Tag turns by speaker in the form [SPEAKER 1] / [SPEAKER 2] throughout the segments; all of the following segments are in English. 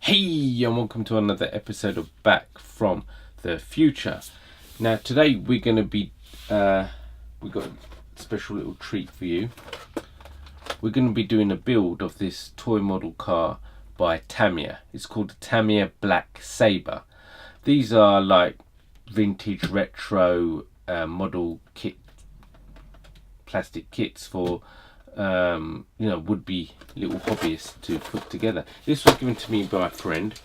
[SPEAKER 1] Hey, and welcome to another episode of Back from the Future. Now today we're going to be we've got a special little treat for you. We're going to be doing a build of this toy model car by Tamiya. It's called the Tamiya Black Sabre. These are like vintage retro model kit, plastic kits for would-be little hobbyists to put together. This was given to me by a friend,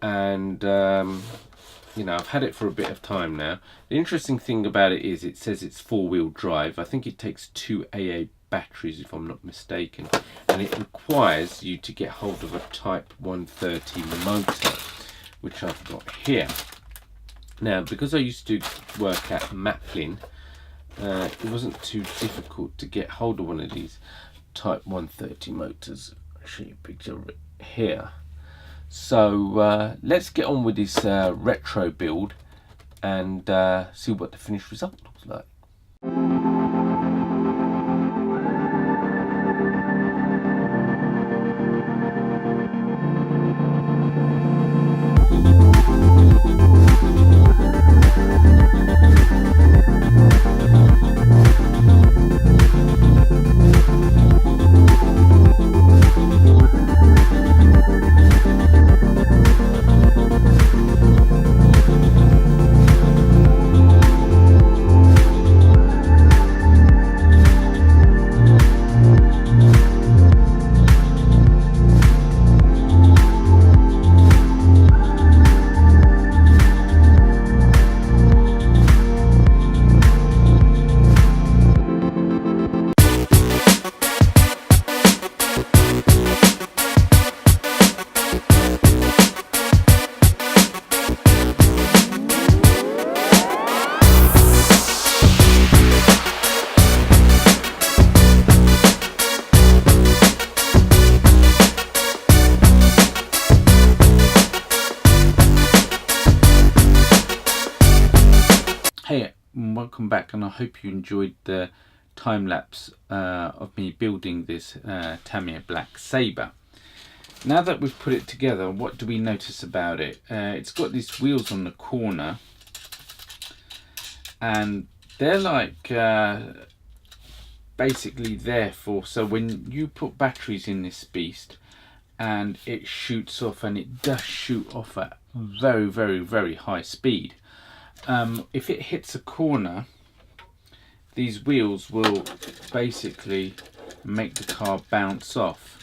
[SPEAKER 1] and I've had it for a bit of time now. The interesting thing about it is it says it's four-wheel drive. I think it takes 2 AA batteries if I'm not mistaken, and it requires you to get hold of a Type 130 motor, which I've got here. Now, because I used to work at Maplin, it wasn't too difficult to get hold of one of these Type 130 motors. I'll show you a picture of it here. So let's get on with this retro build and see what the finished result looks like. Hey, welcome back, and I hope you enjoyed the time-lapse of me building this Tamiya Black Sabre. Now that we've put it together, what do we notice about it? It's got these wheels on the corner, and they're like basically there for, so when you put batteries in this beast and it shoots off, and it does shoot off at very, very, very high speed. If it hits a corner, these wheels will basically make the car bounce off.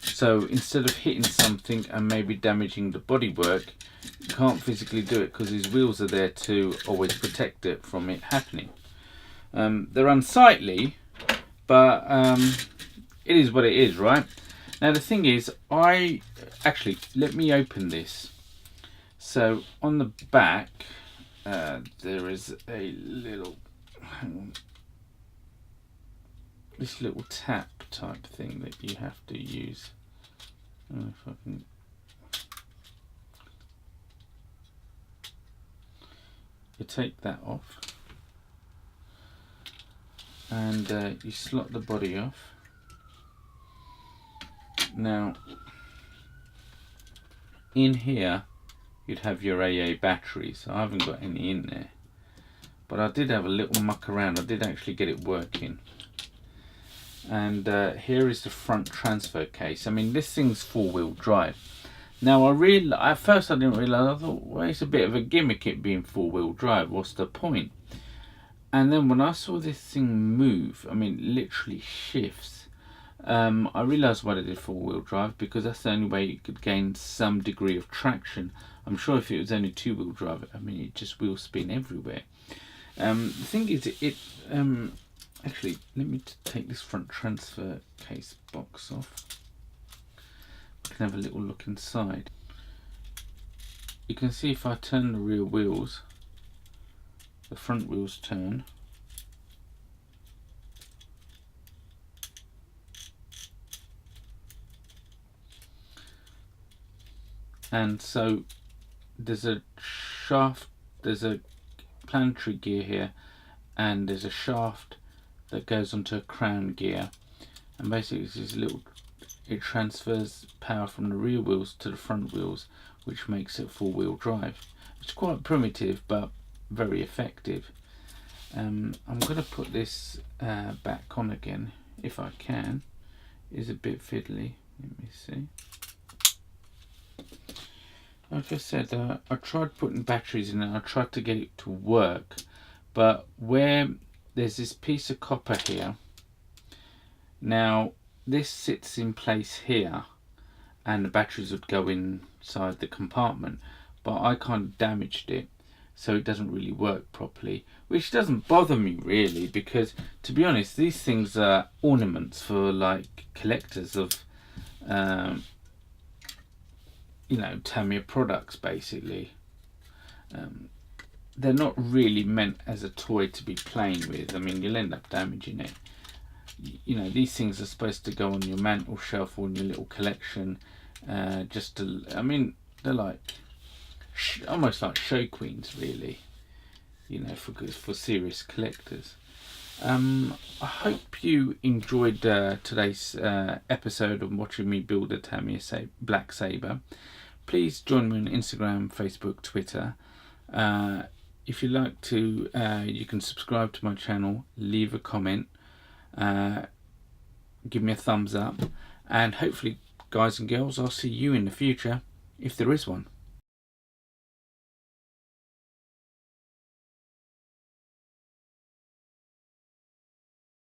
[SPEAKER 1] So instead of hitting something and maybe damaging the bodywork, you can't physically do it because these wheels are there to always protect it from it happening. They're unsightly, but it is what it is, right? Now the thing is, let me open this. So on the back, there is a little, this little tap type thing that you have to use. If I can, you take that off, and you slot the body off. Now, in here, you'd have your AA batteries. I haven't got any in there, but I did have a little muck around. I did actually get it working. And here is the front transfer case. I mean, this thing's four-wheel drive. Now, at first I didn't realise. I thought, well, it's a bit of a gimmick, it being four-wheel drive. What's the point? And then when I saw this thing move, I mean, literally shifts, I realised why they did four-wheel drive, because that's the only way you could gain some degree of traction. I'm sure if it was only two-wheel drive, I mean, it just will spin everywhere. The thing is, actually, let me take this front transfer case box off. We can have a little look inside. You can see if I turn the rear wheels, the front wheels turn. And so there's a shaft, there's a planetary gear here, and there's a shaft that goes onto a crown gear, and basically it's this little it transfers power from the rear wheels to the front wheels, which makes it four-wheel drive. It's quite primitive but very effective. I'm going to put this back on again if I can. It's a bit fiddly. Let me see. Like I said, I tried putting batteries in it. I tried to get it to work, but where there's this piece of copper here, now this sits in place here and the batteries would go inside the compartment, but I kind of damaged it so it doesn't really work properly, which doesn't bother me really, because to be honest, these things are ornaments for like collectors of you know, Tamiya products basically. They're not really meant as a toy to be playing with. I mean, you'll end up damaging it. You know, these things are supposed to go on your mantle shelf or in your little collection, just to, I mean, they're like almost like show queens really, you know, for serious collectors. I hope you enjoyed today's episode of watching me build a Tamiya Black Sabre. Please join me on Instagram, Facebook, Twitter. If you'd like to, you can subscribe to my channel, leave a comment, give me a thumbs up, and hopefully, guys and girls, I'll see you in the future, if there is one.